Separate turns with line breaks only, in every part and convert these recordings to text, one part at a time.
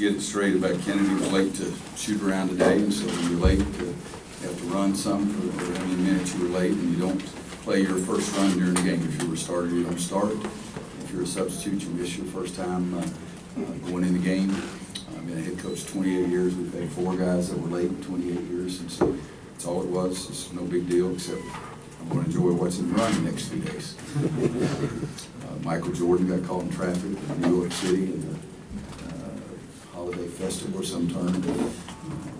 get it straight about Kennedy was late to shoot around today, and so when you're late, you have to run some for how many minutes you were late, and you don't play your first run during the game. If you were a starter, you don't start. If you're a substitute, you miss your first time going in the game. I've been a head coach 28 years. We've had 4 guys that were late in 28 years, and so that's all it was. It's no big deal, except I'm going to enjoy watching him run the next few days. Michael Jordan got caught in traffic in New York City in the holiday festival or some term.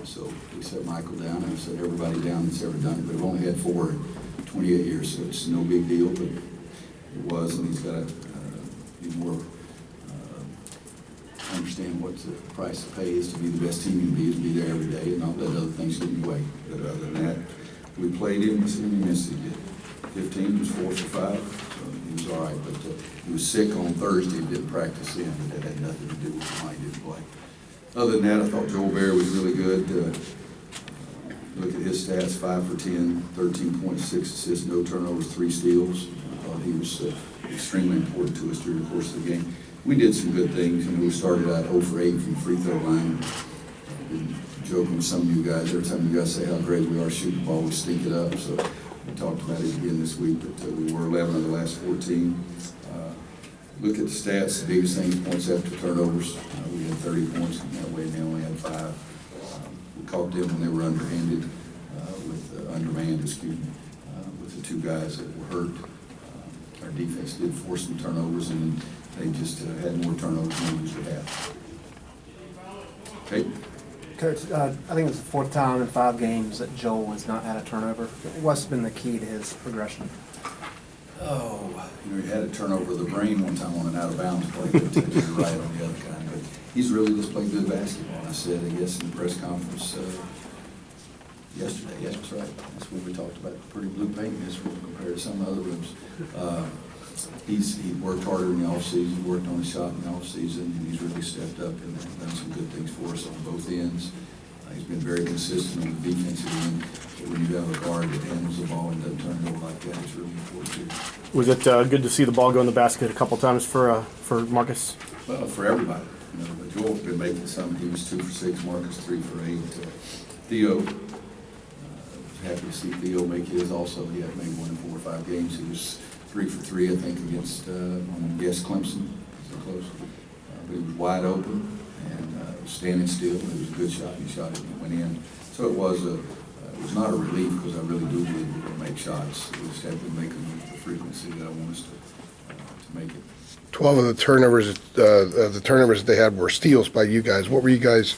So we set Michael down, and we set everybody down that's ever done it. But we've only had 4 in 28 years, so it's no big deal, but it was, and he's got to be more understand what the price to pay is to be the best team you can be, is be there every day and not let other things get in the way. But other than that, we played him, and he missed it. 15 was 4 for 5, so he was all right. But he was sick on Thursday and didn't practice then, but that had nothing to do with why he didn't play. Other than that, I thought Joel Berry was really good. Look at his stats: 5 for 10, 13.6 assists, no turnovers, 3 steals. I thought he was extremely important to us during the course of the game. We did some good things. We started out 0 for 8 from the free throw line. Been joking with some of you guys. Every time you guys say how great we are shooting the ball, we stink it up. So we talked about it again this week, but we were 11 of the last 14. Look at the stats. The biggest thing is points after turnovers. We had 30 points in that way, and they only had 5. We caught them when they were underhanded, undermanned, with the 2 guys that were hurt. Our defense did force some turnovers, and they just had more turnovers than we usually have. Okay.
Coach, I think it was the 4th time in 5 games that Joel has not had a turnover. What's been the key to his progression?
Oh, he had a turnover of the brain one time on an out-of-bounds play, but to the right on the other kind. But he's really just played good basketball. And I said, I guess, in the press conference yesterday. Yes, that's right. That's when we talked about pretty blue paint in this room compared to some other rooms. He worked harder in the offseason, worked on his shot in the offseason, and he's really stepped up and done some good things for us on both ends. He's been very consistent on the defensive end. But when you have a guard that handles the ball and doesn't turn it over like that, it's really important too.
Was it good to see the ball go in the basket a couple times for Marcus?
Well, for everybody. But Joel's been making some. He was 2 for 6, Marcus 3 for 8. Theo, happy to see Theo make his also. He had maybe 1 in 4 or 5 games. He was 3 for 3, I think, against Clemson. So close. But he was wide open and standing still. It was a good shot. He shot it and it went in. So it was not a relief, because I really do believe we're going to make shots. We just have to make them with the frequency that I want us to make it.
12 of the turnovers that they had were steals by you guys. What were you guys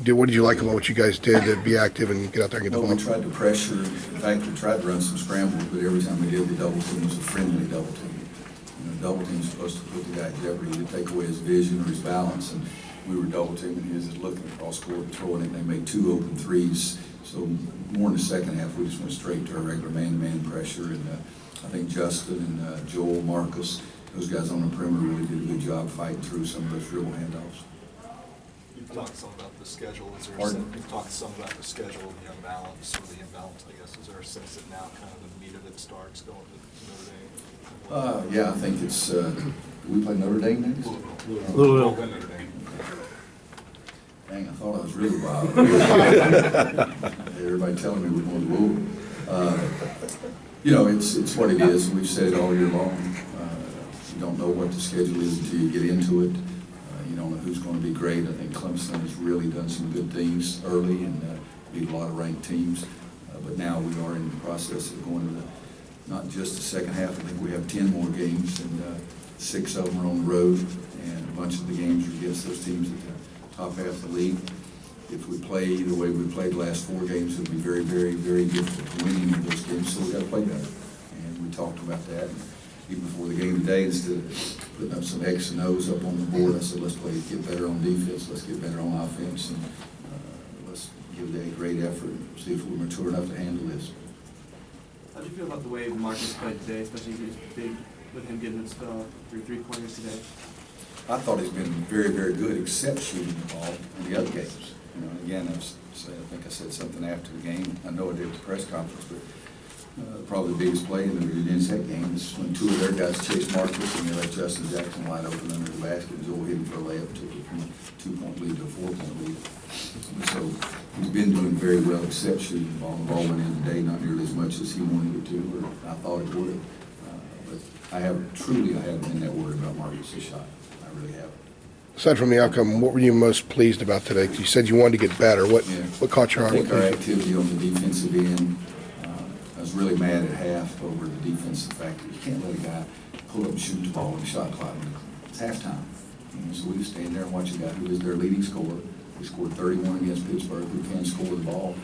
do? What did you like about what you guys did to be active and get out there and get the ball?
We tried to pressure. In fact, we tried to run some scrambles, but every time we did, the double team was a friendly double team. Double team's supposed to put the guy in jeopardy, to take away his vision or his balance, and we were double teaming. He was just looking across court, throwing it, and they made 2 open threes. So more in the second half, we just went straight to our regular man-to-man pressure, and I think Justin and Joel, Marcus, those guys on the perimeter really did a good job fighting through some of those dribble handoffs.
You've talked some about the schedule. You've talked some about the schedule, the unbalance, or the imbalance, I guess. Is there a sense that now kind of the meat of it starts going to Notre Dame?
Yeah, I think it's, we play Notre Dame next?
Louisville.
Notre Dame.
Dang, I thought I was really wild. Everybody telling me we're going to Louisville. It's what it is. We've said it all year long. You don't know what the schedule is until you get into it. You don't know who's going to be great. I think Clemson has really done some good things early and beat a lot of ranked teams. But now we are in the process of going to not just the second half. I think we have 10 more games, and 6 of them are on the road, and a bunch of the games are against those teams at the top half of the league. If we play the way we played the last 4 games, it'll be very, very, very difficult to win any of those games, so we've got to play better. And we talked about that. Even before the game today, instead of putting up some X and O's up on the board, I said, let's get better on defense, let's get better on offense, and let's give it a great effort and see if we're mature enough to handle this.
How do you feel about the way Marcus played today, especially big with him getting his 3 3-pointers today?
I thought he's been very, very good, except shooting the ball in the other games. Again, I think I said something after the game. I know I did at the press conference, but Probably the biggest play in the UNC game is when two of their guys chased Marcus and they let Justin Jackson wide open under the basket. Joel hit him for a layup, took it from a 2-point lead to a 4-point lead. So he's been doing very well, except shooting the ball. The ball went in today, not nearly as much as he wanted it to, or I thought it would. But I haven't been that worried about Marcus' shot. I really haven't.
Aside from the outcome, what were you most pleased about today? You said you wanted to get better. What caught your eye?
I think our activity on the defensive end, I was really mad at half over the defensive factor. You can't let a guy pull up and shoot the ball in the shot clock. It's halftime. So we stand there and watch a guy who is their leading scorer. We scored 31 against Pittsburgh, who can score the ball.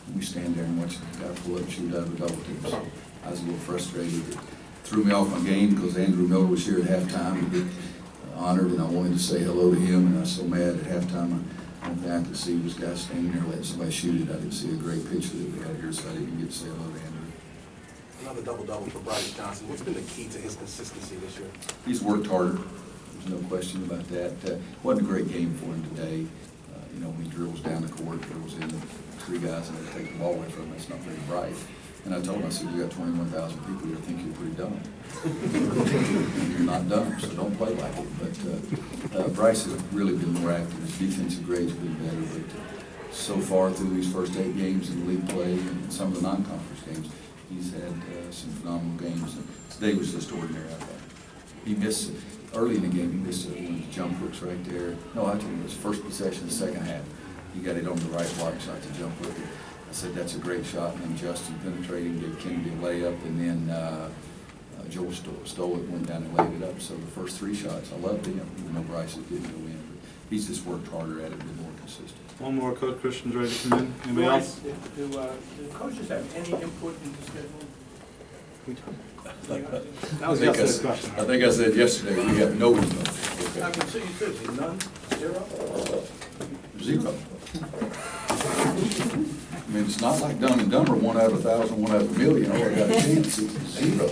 And we stand there and watch the guy pull up and shoot out of a double team. So I was a little frustrated. It threw me off my game because Andrew Miller was here at halftime to get honored, and I wanted to say hello to him, and I was so mad at halftime. The only thing I could see was guys standing there letting somebody shoot it. I didn't see a great picture that we had here, so I didn't get to say hello to Andrew.
Another double-double for Bryce Johnson. What's been the key to his consistency this year?
He's worked harder. There's no question about that. Wasn't a great game for him today. When he dribbles down the court, dribbles in, three guys, and they take the ball away from him. That's not very bright. And I told him, I said, you got 21,000 people here think you're pretty dumb. And you're not dumb, so don't play like it. But Bryce has really been more active. His defensive grade's been better. But so far through these first 8 games in league play and some of the non-conference games, he's had some phenomenal games. And today was just ordinary, I thought. He missed it. Early in the game, he missed one of the jump hooks right there. No, I told him it was first possession, second half. He got it on the right block shot to jump hook it. I said, that's a great shot. And then Justin penetrating, gave Kennedy a layup, and then Joel stole it, went down and laid it up. So the first 3 shots, I loved him, even though Bryce didn't go in. But he's just worked harder at it and been more consistent.
One more, Coach Christian's ready to come in. Anybody else?
Do coaches have any input into scheduling?
That was Justin's question.
I think I said yesterday, we have no input.
I can see you said none, 0?
0. I mean, it's not like Dumb and Dumber, 1 out of 1,000, 1 out of 1,000,000. Oh, I got a chance, it's 0.